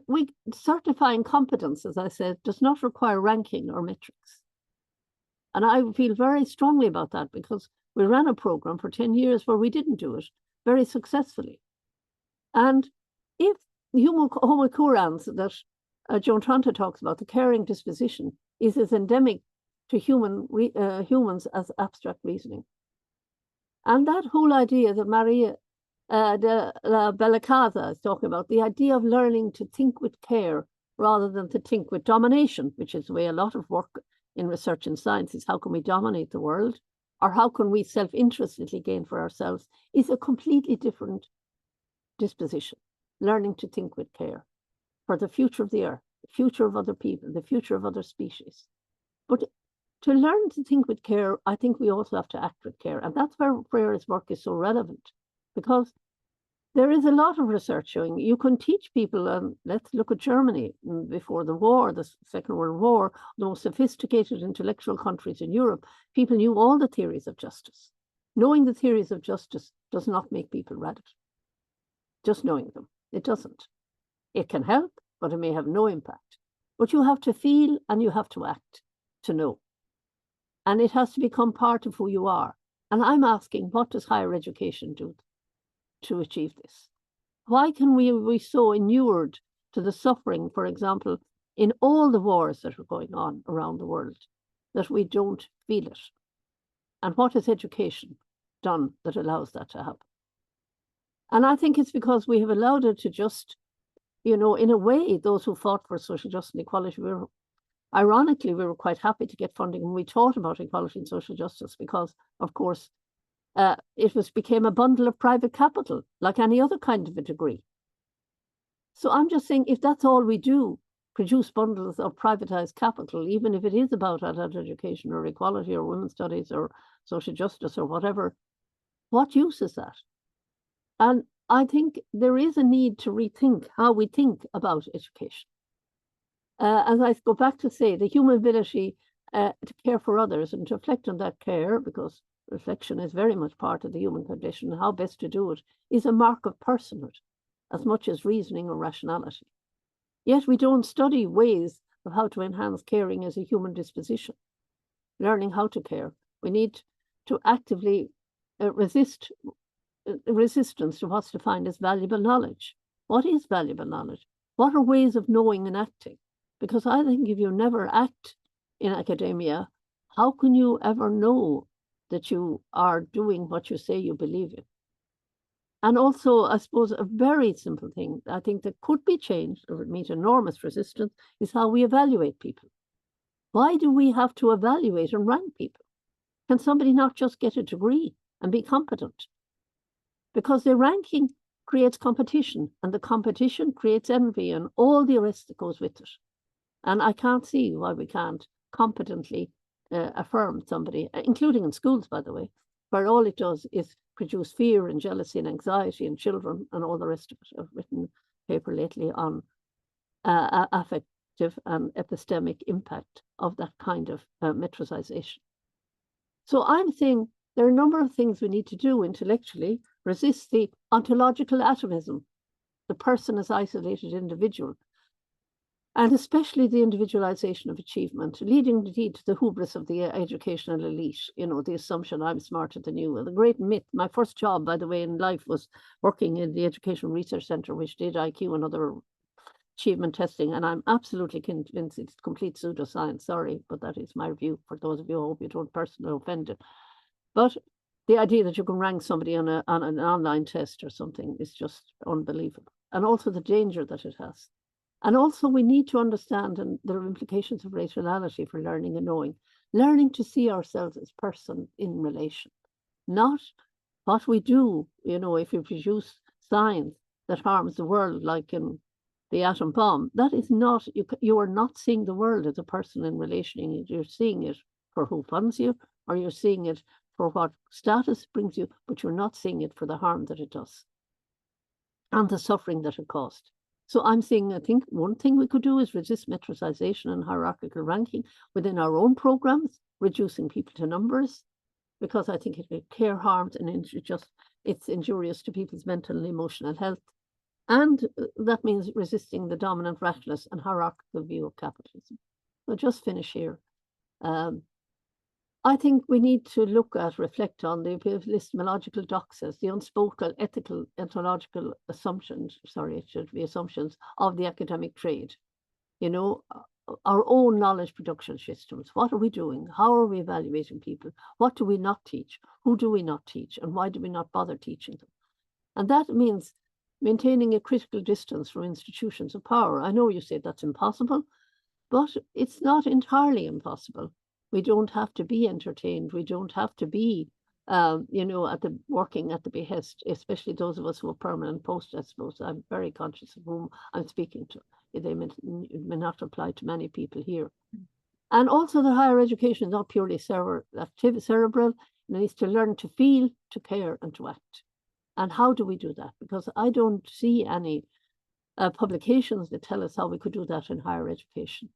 we certifying competence, as I said, does not require ranking or metrics. And I feel very strongly about that, because we ran a program for 10 years where we didn't do it very successfully. And if Homo curans that Joan Tronta talks about, the caring disposition, is as endemic to humans as abstract reasoning. And that whole idea that Maria de la Bellacasa is talking about, the idea of learning to think with care rather than to think with domination, which is the way a lot of work in research and science is, how can we dominate the world, or how can we self-interestedly gain for ourselves, is a completely different disposition. Learning to think with care for the future of the earth, the future of other people, the future of other species. But to learn to think with care, I think we also have to act with care. And that's where Freire's work is so relevant, because there is a lot of research showing you can teach people, let's look at Germany before the war, the Second World War, the most sophisticated intellectual countries in Europe. People knew all the theories of justice. Knowing the theories of justice does not make people radical. Just knowing them, it doesn't. It can help, but it may have no impact. But you have to feel and you have to act to know. And it has to become part of who you are. And I'm asking, what does higher education do to achieve this? Why can we be so inured to the suffering, for example, in all the wars that are going on around the world, that we don't feel it? And what has education done that allows that to happen? And I think it's because we have allowed it to just, in a way, those who fought for social justice and equality, ironically, we were quite happy to get funding when we taught about equality and social justice, because, of course, it became a bundle of private capital, like any other kind of a degree. So I'm just saying, if that's all we do, produce bundles of privatized capital, even if it is about adult education or equality or women's studies or social justice or whatever, what use is that? And I think there is a need to rethink how we think about education. As I go back to say, the human ability to care for others and to reflect on that care, because reflection is very much part of the human condition, how best to do it, is a mark of personhood as much as reasoning or rationality. Yet we don't study ways of how to enhance caring as a human disposition. learning how to care. We need to actively resist resistance to what's defined as valuable knowledge. What is valuable knowledge? What are ways of knowing and acting? Because I think if you never act in academia, how can you ever know that you are doing what you say you believe in? And also, I suppose, a very simple thing I think that could be changed or would meet enormous resistance is how we evaluate people. Why do we have to evaluate and rank people? Can somebody not just get a degree and be competent? Because the ranking creates competition, and the competition creates envy and all the rest that goes with it. And I can't see why we can't competently affirm somebody, including in schools, by the way, where all it does is produce fear and jealousy and anxiety in children and all the rest of it. I've written a paper lately on affective and epistemic impact of that kind of metricization. So I'm saying there are a number of things we need to do intellectually, resist the ontological atomism, the person as isolated individual, and especially the individualization of achievement, leading indeed to the hubris of the educational elite, you know, the assumption I'm smarter than you. The great myth, my first job, by the way, in life was working in the Educational Research Centre, which did IQ and other achievement testing, and I'm absolutely convinced it's complete pseudoscience. Sorry, but that is my view. For those of you who hope you don't personally offend it. But the idea that you can rank somebody on an online test or something is just unbelievable. And also the danger that it has. And also we need to understand, and there are implications of rationality for learning and knowing, learning to see ourselves as person in relation, not what we do, you know, if you produce science that harms the world, like in the atom bomb, that is not, you are not seeing the world as a person in relation. You're seeing it for who funds you, or you're seeing it for what status brings you, but you're not seeing it for the harm that it does and the suffering that it caused. So I'm saying, I think one thing we could do is resist metricization and hierarchical ranking within our own programs, reducing people to numbers, because I think it will care harms and it's injurious to people's mental and emotional health. And that means resisting the dominant rationalist and hierarchical view of capitalism. I'll just finish here. I think we need to reflect on the epistemological doxas, the unspoken ethical, ontological assumptions, it should be assumptions of the academic trade. You know, our own knowledge production systems. What are we doing? How are we evaluating people? What do we not teach? Who do we not teach? And why do we not bother teaching them? And that means maintaining a critical distance from institutions of power. I know you say that's impossible, but it's not entirely impossible. We don't have to be entertained. We don't have to be, you know, working at the behest, especially those of us who are permanent posts, I suppose. I'm very conscious of whom I'm speaking to. They may not apply to many people here. And also the higher education is not purely cerebral. It needs to learn to feel, to care, and to act. And how do we do that? Because I don't see any publications that tell us how we could do that in higher education.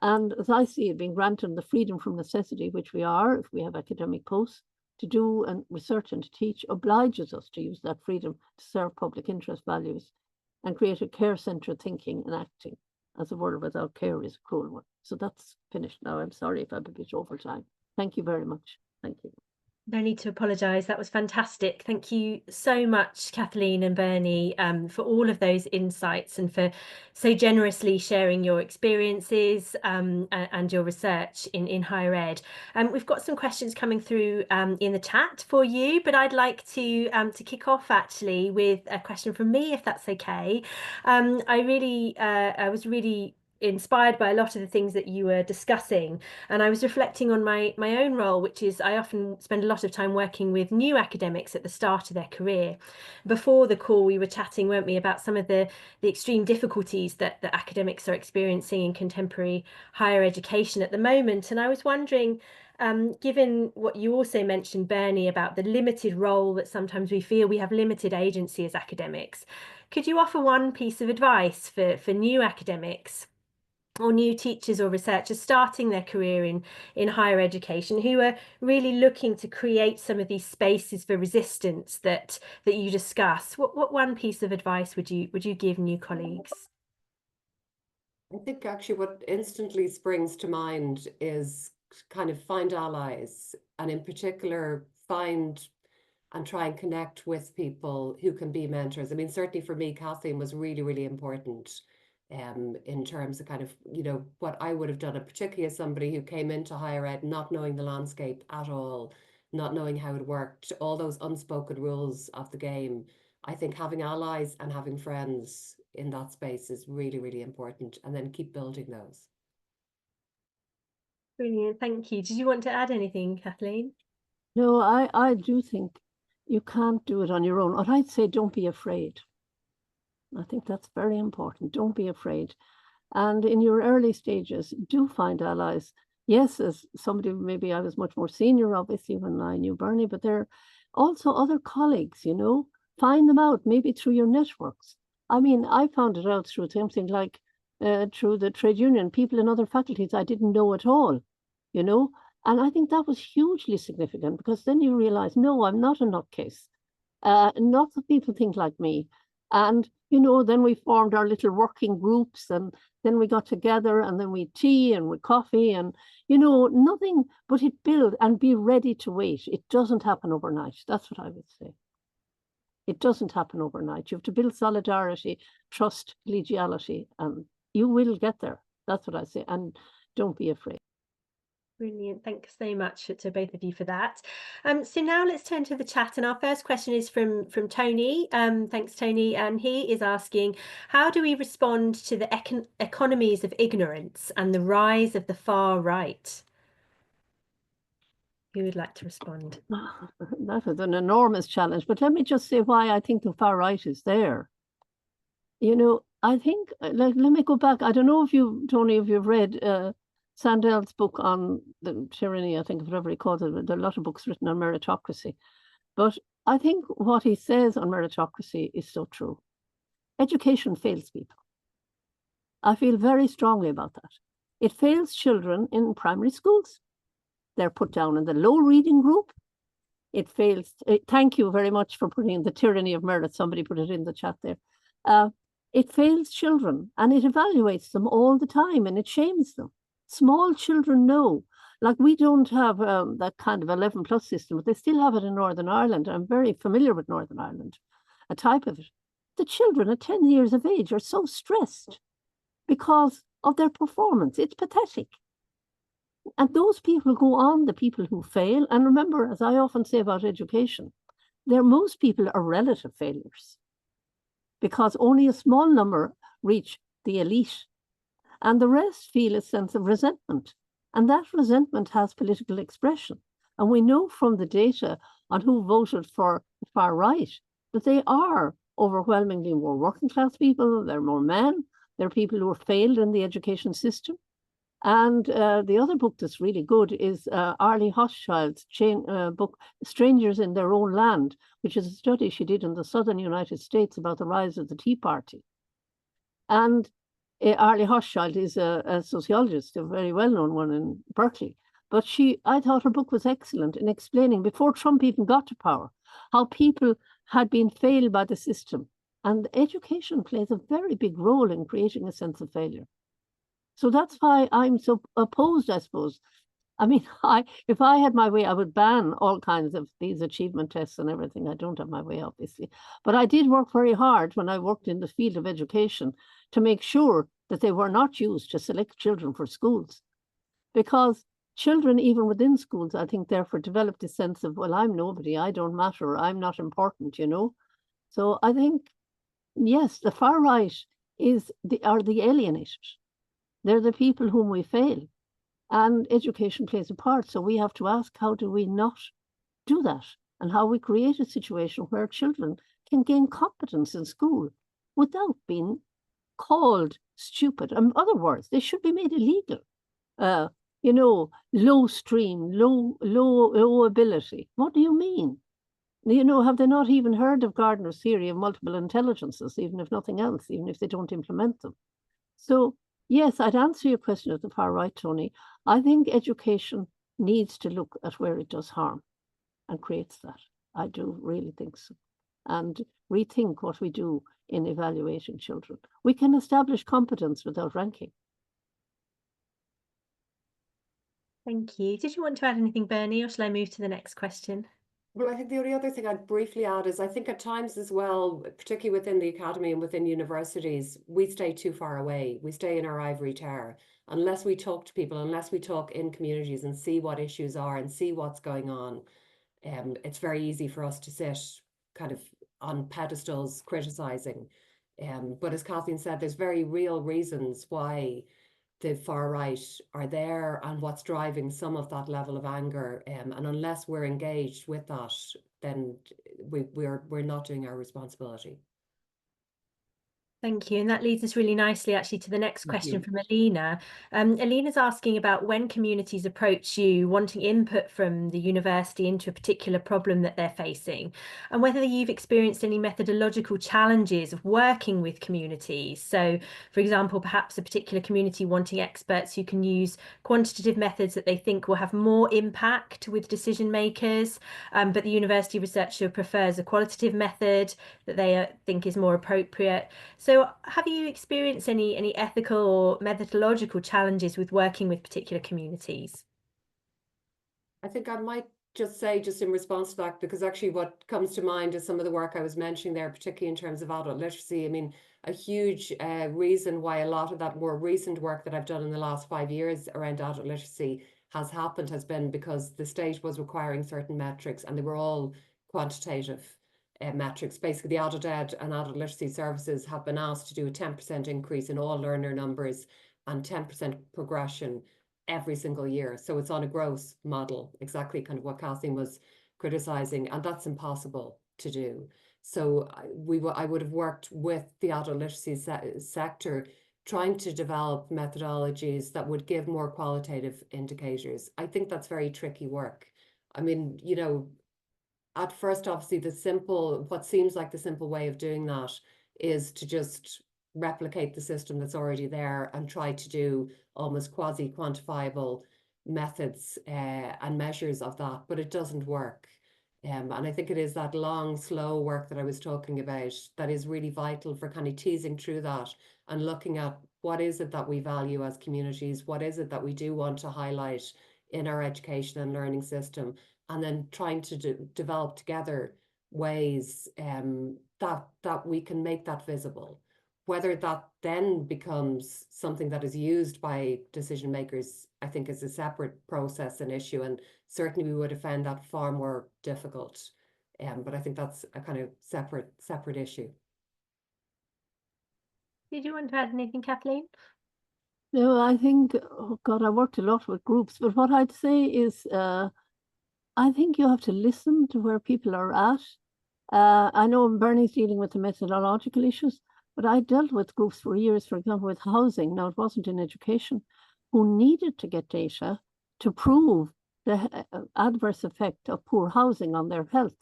And as I see it, being granted the freedom from necessity, which we are, if we have academic posts, to do and research and to teach, obliges us to use that freedom to serve public interest values and create a care-centered thinking and acting, as a world without care is a cruel one. So that's finished now. I'm sorry if I'm a bit over time. Thank you very much. Thank you.
No need to apologise. That was fantastic. Thank you so much, Kathleen and Bernie, for all of those insights and for so generously sharing your experiences and your research in higher ed. We've got some questions coming through in the chat for you, but I'd like to kick off actually with a question from me, if that's okay. I was really inspired by a lot of the things that you were discussing, and I was reflecting on my own role, which is I often spend a lot of time working with new academics at the start of their career. Before the call we were chatting, weren't we, about some of the extreme difficulties that academics are experiencing in contemporary higher education at the moment, and I was wondering, given what you also mentioned, Bernie, about the limited role that sometimes we feel we have limited agency as academics, could you offer one piece of advice for new academics or new teachers or researchers starting their career in higher education who are really looking to create some of these spaces for resistance that you discuss? What one piece of advice would you give new colleagues?
I think actually what instantly springs to mind is kind of find allies, and in particular find and try and connect with people who can be mentors. I mean, certainly for me, Kathleen was really, really important in terms of kind of, you know, what I would have done, and particularly as somebody who came into higher ed not knowing the landscape at all, not knowing how it worked, all those unspoken rules of the game. I think having allies and having friends in that space is really, really important, and then keep building those.
Brilliant, thank you. Did you want to add anything, Kathleen?
No, I do think you can't do it on your own. What I'd say, don't be afraid. I think that's very important. Don't be afraid. And in your early stages, do find allies. Yes, as somebody, maybe I was much more senior, obviously, when I knew Bernie, but there are also other colleagues, you know, find them out, maybe through your networks. I mean, I found it out through something like through the trade union, people in other faculties I didn't know at all, you know. And I think that was hugely significant, because then you realize, no, I'm not a nutcase. Lots of people think like me. And, you know, then we formed our little working groups, and then we got together, and then we tea and we coffee, and, you know, nothing but it build and be ready to wait. It doesn't happen overnight. That's what I would say. It doesn't happen overnight. You have to build solidarity, trust, collegiality, and you will get there. That's what I say. And don't be afraid.
Brilliant. Thanks so much to both of you for that. So now let's turn to the chat, and our first question is from Tony. Thanks, Tony. And he is asking, how do we respond to the economies of ignorance and the rise of the far right? Who would like to respond?
That is an enormous challenge. But let me just say why I think the far right is there. You know, I think, let me go back. I don't know if you, Tony, if you've read Sandel's book on the tyranny, I think, whatever he calls it. There are a lot of books written on meritocracy. But I think what he says on meritocracy is so true. Education fails people. I feel very strongly about that. It fails children in primary schools. They're put down in the low reading group. It fails. Thank you very much for putting in the tyranny of merit. Somebody put it in the chat there. It fails children, and it evaluates them all the time, and it shames them. Small children know, like we don't have that kind of 11 plus system, but they still have it in Northern Ireland. I'm very familiar with Northern Ireland, a type of it. The children at 10 years of age are so stressed because of their performance. It's pathetic. And those people go on, the people who fail. And remember, as I often say about education, most people are relative failures, because only a small number reach the elite, and the rest feel a sense of resentment. And that resentment has political expression. And we know from the data on who voted for the far right that they are overwhelmingly more working class people, they're more men, they're people who are failed in the education system. And the other book that's really good is Arlie Hochschild's book, Strangers in Their Own Land, which is a study she did in the southern United States about the rise of the Tea Party. And Arlie Hochschild is a sociologist, a very well-known one in Berkeley. But I thought her book was excellent in explaining, before Trump even got to power, how people had been failed by the system. And education plays a very big role in creating a sense of failure. So that's why I'm so opposed, I suppose. I mean, if I had my way, I would ban all kinds of these achievement tests and everything. I don't have my way, obviously. But I did work very hard when I worked in the field of education to make sure that they were not used to select children for schools. Because children, even within schools, I think, therefore developed a sense of, well, I'm nobody, I don't matter, I'm not important, you know. So I think, yes, the far right are the alienated. They're the people whom we fail. And education plays a part. So we have to ask, how do we not do that? And how we create a situation where children can gain competence in school without being called stupid. In other words, they should be made illegal. You know, low stream, low ability. What do you mean? You know, have they not even heard of Gardner's theory of multiple intelligences, even if nothing else, even if they don't implement them? So yes, I'd answer your question at the far right, Tony. I think education needs to look at where it does harm and creates that. I do really think so. And rethink what we do in evaluating children. We can establish competence without ranking.
Thank you. Did you want to add anything, Bernie, or shall I move to the next question?
Well, I think the only other thing I'd briefly add is I think at times as well, particularly within the academy and within universities, we stay too far away. We stay in our ivory tower. Unless we talk to people, unless we talk in communities and see what issues are and see what's going on, it's very easy for us to sit kind of on pedestals criticizing. But as Kathleen said, there's very real reasons why the far right are there and what's driving some of that level of anger. And unless we're engaged with that, then we're not doing our responsibility.
Thank you. And that leads us really nicely actually to the next
Thank
question
you.
from Alina. Alina's asking about when communities approach you wanting input from the university into a particular problem that they're facing, and whether you've experienced any methodological challenges of working with communities. So, for example, perhaps a particular community wanting experts who can use quantitative methods that they think will have more impact with decision makers, but the university researcher prefers a qualitative method that they think is more appropriate. So have you experienced any ethical or methodological challenges with working with particular communities?
I think I might just say, just in response to that, because actually what comes to mind is some of the work I was mentioning there, particularly in terms of adult literacy. I mean, a huge reason why a lot of that more recent work that I've done in the last 5 years around adult literacy has happened has been because the state was requiring certain metrics and they were all quantitative metrics. Basically, the adult ed and adult literacy services have been asked to do a 10% increase in all learner numbers and 10% progression every single year. So it's on a growth model, exactly kind of what Kathleen was criticizing, and that's impossible to do. So I would have worked with the adult literacy sector trying to develop methodologies that would give more qualitative indicators. I think that's very tricky work. I mean, you know, at first, obviously, what seems like the simple way of doing that is to just replicate the system that's already there and try to do almost quasi-quantifiable methods and measures of that, but it doesn't work. And I think it is that long, slow work that I was talking about that is really vital for kind of teasing through that and looking at what is it that we value as communities, what is it that we do want to highlight in our education and learning system, and then trying to develop together ways that we can make that visible. Whether that then becomes something that is used by decision makers, I think is a separate process and issue, and certainly we would have found that far more difficult. But I think that's a kind of separate issue.
Did you want to add anything, Kathleen?
No, I think, oh God, I worked a lot with groups, but what I'd say is I think you have to listen to where people are at. I know Bernie's dealing with the methodological issues, but I dealt with groups for years, for example, with housing. Now, it wasn't in education, who needed to get data to prove the adverse effect of poor housing on their health.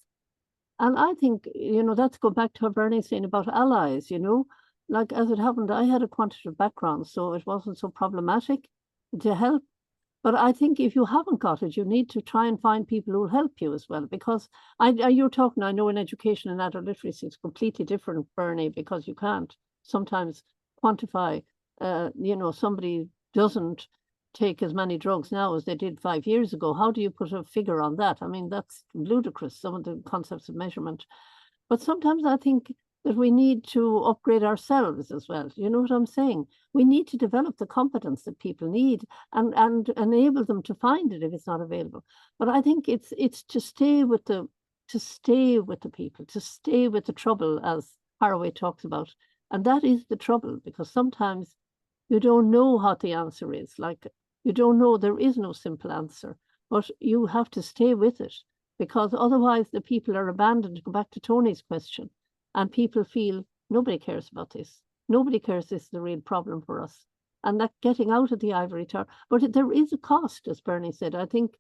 And I think, you know, that's go back to what Bernie's saying about allies, you know, like as it happened, I had a quantitative background, so it wasn't so problematic to help. But I think if you haven't got it, you need to try and find people who will help you as well. Because you're talking, I know in education and adult literacy, it's completely different, Bernie, because you can't sometimes quantify, you know, somebody doesn't take as many drugs now as they did 5 years ago. How do you put a figure on that? I mean, that's ludicrous, some of the concepts of measurement. But sometimes I think that we need to upgrade ourselves as well. You know what I'm saying? We need to develop the competence that people need and enable them to find it if it's not available. But I think it's to stay with the people, to stay with the trouble, as Haraway talks about. And that is the trouble, because sometimes you don't know what the answer is. Like, you don't know, there is no simple answer, but you have to stay with it, because otherwise the people are abandoned. Go back to Tony's question. And people feel nobody cares about this. Nobody cares, this is the real problem for us. And that getting out of the ivory tower. But there is a cost, as Bernie said. I think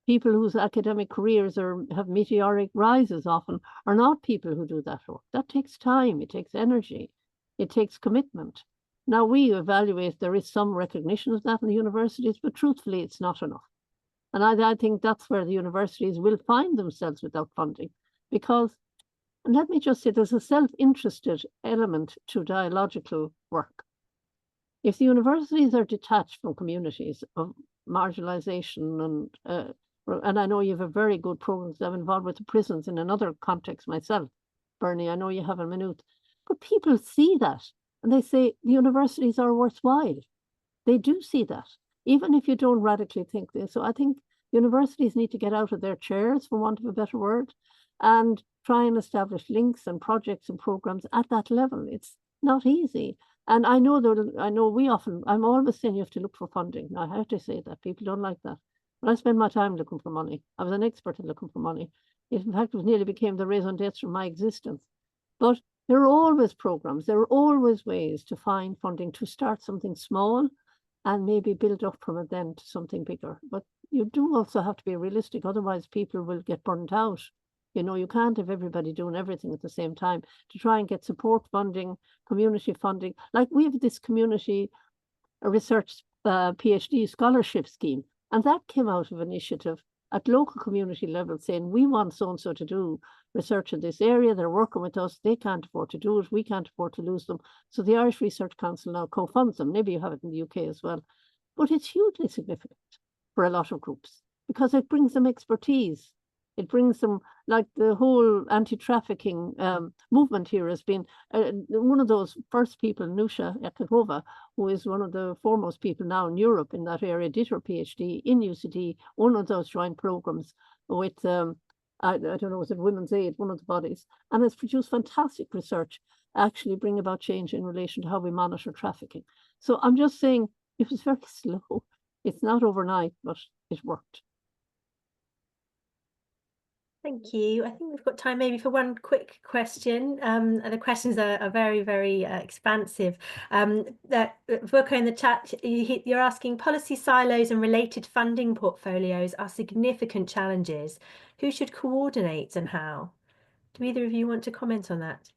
people whose academic careers have meteoric rises often are not people who do that work. That takes time, it takes energy, it takes commitment. Now we evaluate, there is some recognition of that in the universities, but truthfully, it's not enough. And I think that's where the universities will find themselves without funding, because, and let me just say, there's a self-interested element to dialogical work. If the universities are detached from communities, marginalization and I know you have a very good program. I'm involved with the prisons in another context myself, Bernie. I know you have a minute, but people see that and they say the universities are worthwhile. They do see that, even if you don't radically think this. So I think universities need to get out of their chairs, for want of a better word, and try and establish links and projects and programs at that level. It's not easy. And I know I'm always saying you have to look for funding. I have to say that. People don't like that. But I spend my time looking for money. I was an expert in looking for money. In fact, it nearly became the raison d'etre of my existence. But there are always programs. There are always ways to find funding to start something small and maybe build up from it then to something bigger. But you do also have to be realistic. Otherwise, people will get burnt out. You know, you can't have everybody doing everything at the same time. To try and get support funding, community funding. Like we have this community research PhD scholarship scheme. And that came out of initiative at local community level saying, we want so-and-so to do research in this area. They're working with us. They can't afford to do it. We can't afford to lose them. So the Irish Research Council now co-funds them. Maybe you have it in the UK as well. But it's hugely significant for a lot of groups because it brings them expertise. It brings them, like the whole anti-trafficking movement here has been one of those first people, Nusha Yakakova, who is one of the foremost people now in Europe in that area, did her PhD in UCD, one of those joint programs with, I don't know, was it Women's Aid, one of the bodies, and has produced fantastic research, actually bring about change in relation to how we monitor trafficking. So I'm just saying it was very slow. It's not overnight, but it worked.
Thank you. I think we've got time maybe for one quick question. And the questions are very, very expansive. Vuka in the chat, you're asking policy silos and related funding portfolios are significant challenges. Who should coordinate and how? Do either of you want to comment on that?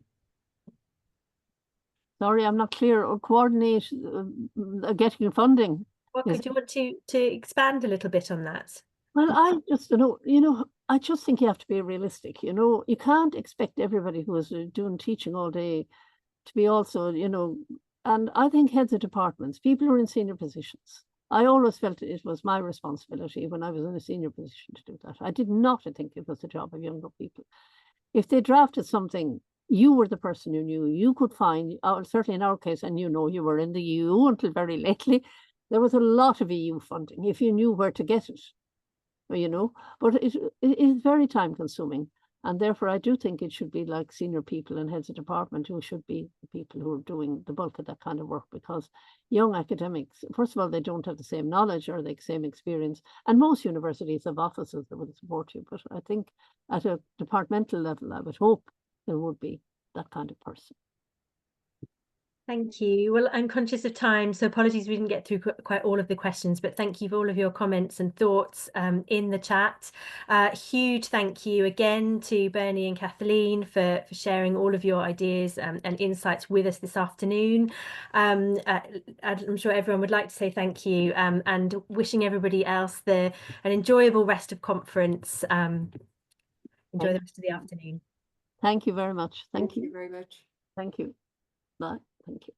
Sorry, I'm not clear. Or coordinate getting funding.
Well, could you want to expand a little bit on that?
Well, I just don't know, I just think you have to be realistic. You can't expect everybody who is doing teaching all day to be also, and I think heads of departments, people who are in senior positions. I always felt it was my responsibility when I was in a senior position to do that. I did not think it was the job of younger people. If they drafted something, you were the person who knew. You could find, certainly in our case, and you were in the EU until very lately, there was a lot of EU funding if you knew where to get it. But it is very time consuming. And therefore, I do think it should be like senior people and heads of department who should be the people who are doing the bulk of that kind of work, because young academics, first of all, they don't have the same knowledge or the same experience. And most universities have offices that would support you. But I think at a departmental level, I would hope there would be that kind of person.
Thank you. Well, I'm conscious of time, so apologies we didn't get through quite all of the questions, but thank you for all of your comments and thoughts in the chat. Huge thank you again to Bernie and Kathleen for sharing all of your ideas and insights with us this afternoon. I'm sure everyone would like to say thank you and wishing everybody else an enjoyable rest of conference. Enjoy the rest of the afternoon.
Thank you very much. Thank you
very much.
Thank you. Bye. Thank you.